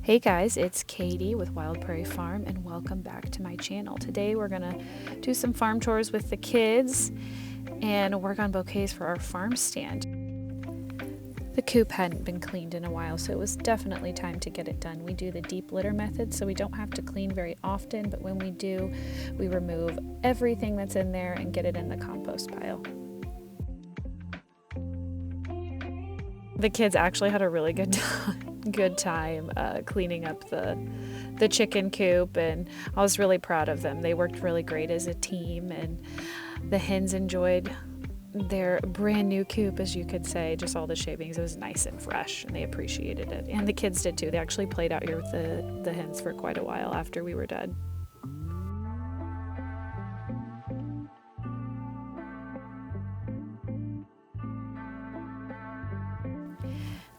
Hey guys, it's Katie with Wild Prairie Farm and welcome back to my channel. Today we're gonna do some farm chores with the kids and work on bouquets for our farm stand. The coop hadn't been cleaned in a while, so it was definitely time to get it done. We do the deep litter method, so we don't have to clean very often, but when we do, we remove everything that's in there and get it in the compost pile. The kids actually had a really good time cleaning up the chicken coop, and I was really proud of them. They worked really great as a team, and the hens enjoyed their brand new coop, as you could say, just all the shavings. It was nice and fresh, and they appreciated it. And the kids did too. They actually played out here with the hens for quite a while after we were done.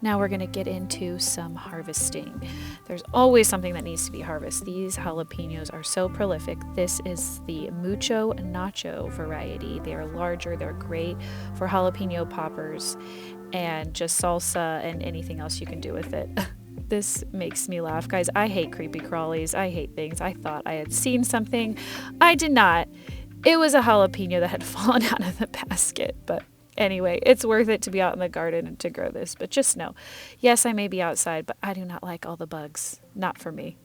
Now we're going to get into some harvesting. There's always something that needs to be harvested. These jalapenos are so prolific. This is the Mucho Nacho variety. They are larger, they're great for jalapeno poppers and just salsa and anything else you can do with it. This makes me laugh. Guys, I hate creepy crawlies. I hate things. I thought I had seen something. I did not. It was a jalapeno that had fallen out of the basket, but anyway, it's worth it to be out in the garden and to grow this, but just know, yes, I may be outside, but I do not like all the bugs. Not for me.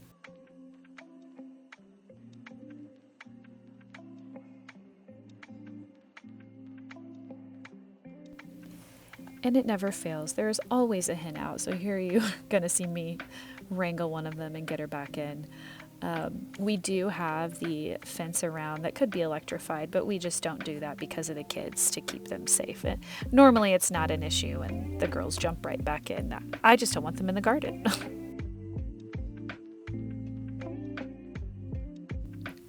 And it never fails. There is always a hen out, so here you're going to see me wrangle one of them and get her back in. We do have the fence around that could be electrified, but we just don't do that because of the kids, to keep them safe. And normally it's not an issue and the girls jump right back in. I just don't want them in the garden.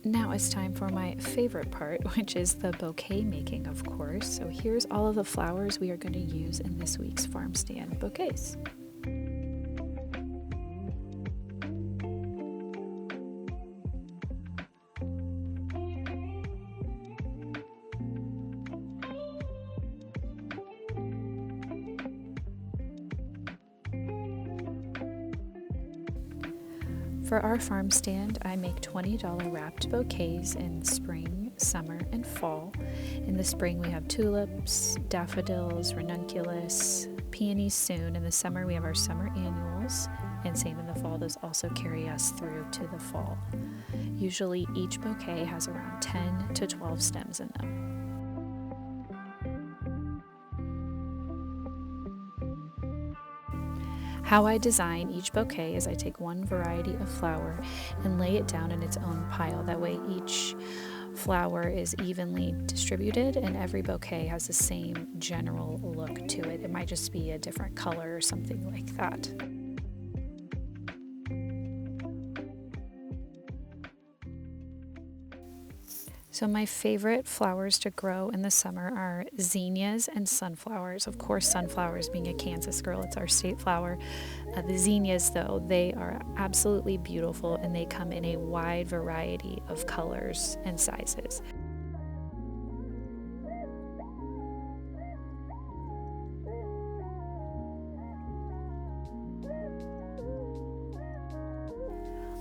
Now it's time for my favorite part, which is the bouquet making, of course. So here's all of the flowers we are going to use in this week's farm stand bouquets. For our farm stand, I make $20 wrapped bouquets in spring, summer, and fall. In the spring, we have tulips, daffodils, ranunculus, peonies soon. In the summer, we have our summer annuals, and same in the fall. Those also carry us through to the fall. Usually, each bouquet has around 10 to 12 stems in them. How I design each bouquet is I take one variety of flower and lay it down in its own pile. That way each flower is evenly distributed and every bouquet has the same general look to it. It might just be a different color or something like that. So my favorite flowers to grow in the summer are zinnias and sunflowers. Of course, sunflowers, being a Kansas girl, it's our state flower. The zinnias, though, they are absolutely beautiful and they come in a wide variety of colors and sizes.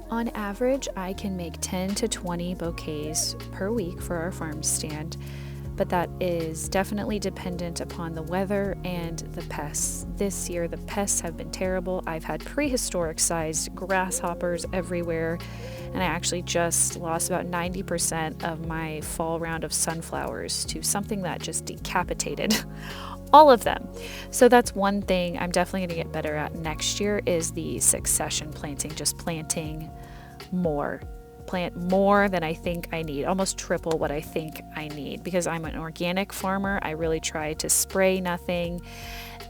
On average, I can make 10 to 20 bouquets per week for our farm stand, but that is definitely dependent upon the weather and the pests. This year, the pests have been terrible. I've had prehistoric sized grasshoppers everywhere, and I actually just lost about 90% of my fall round of sunflowers to something that just decapitated all of them. So that's one thing I'm definitely going to get better at next year, is the succession planting, just planting more. Plant more than I think I need, almost triple what I think I need, because I'm an organic farmer. I really try to spray nothing.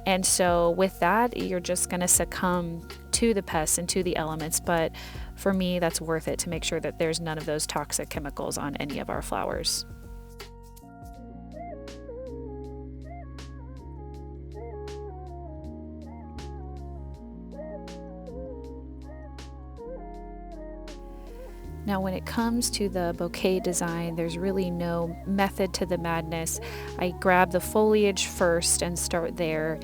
And so with that, you're just going to succumb to the pests and to the elements. But for me, that's worth it to make sure that there's none of those toxic chemicals on any of our flowers. Now, when it comes to the bouquet design, there's really no method to the madness. I grab the foliage first and start there.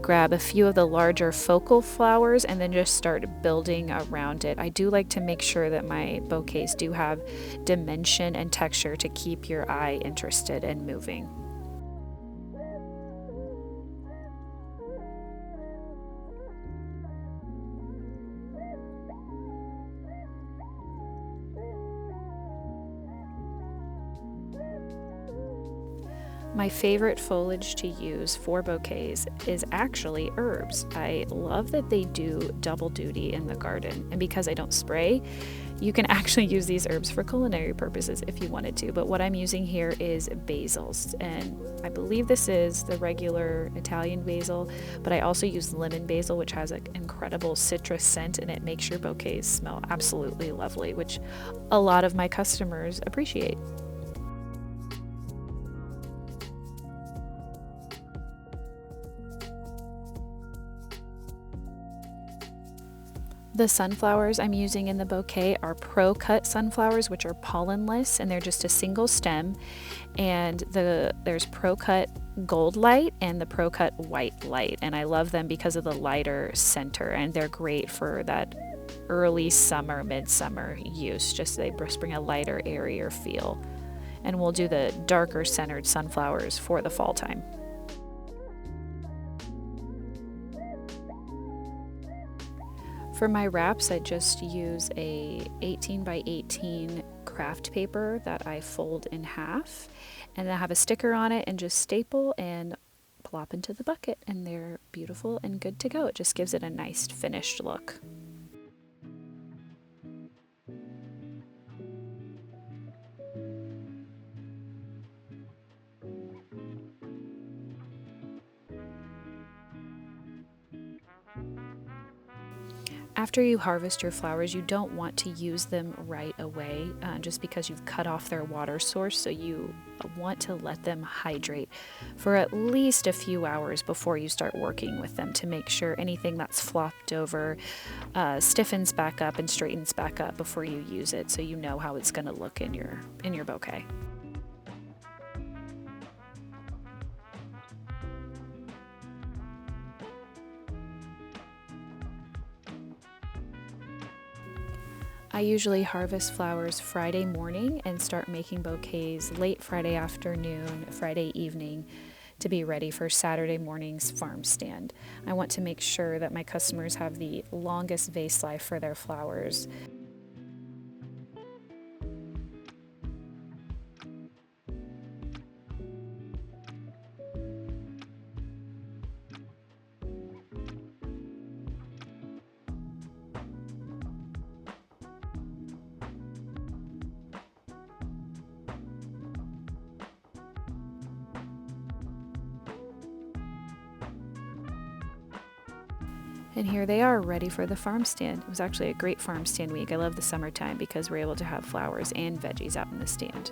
grab a few of the larger focal flowers and then just start building around it. I do like to make sure that my bouquets do have dimension and texture to keep your eye interested and moving. My favorite foliage to use for bouquets is actually herbs. I love that they do double duty in the garden, and because I don't spray, you can actually use these herbs for culinary purposes if you wanted to. But what I'm using here is basils, and I believe this is the regular Italian basil, but I also use lemon basil, which has an incredible citrus scent, and it makes your bouquets smell absolutely lovely, which a lot of my customers appreciate. The sunflowers I'm using in the bouquet are pro-cut sunflowers, which are pollenless, and they're just a single stem. And there's pro-cut gold light and the pro-cut white light, and I love them because of the lighter center, and they're great for that early summer, midsummer use. Just they bring a lighter, airier feel. And we'll do the darker centered sunflowers for the fall time. For my wraps, I just use a 18 by 18 craft paper that I fold in half, and I have a sticker on it and just staple and plop into the bucket, and they're beautiful and good to go. It just gives it a nice finished look. After you harvest your flowers, you don't want to use them right away just because you've cut off their water source. So you want to let them hydrate for at least a few hours before you start working with them to make sure anything that's flopped over stiffens back up and straightens back up before you use it, so you know how it's going to look in your bouquet. I usually harvest flowers Friday morning and start making bouquets late Friday afternoon, Friday evening to be ready for Saturday morning's farm stand. I want to make sure that my customers have the longest vase life for their flowers. And here they are, ready for the farm stand. It was actually a great farm stand week. I love the summertime because we're able to have flowers and veggies out in the stand.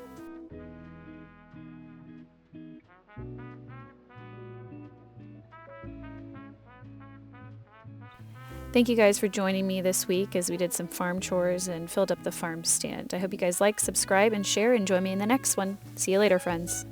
Thank you guys for joining me this week as we did some farm chores and filled up the farm stand. I hope you guys like, subscribe, and share, and join me in the next one. See you later, friends.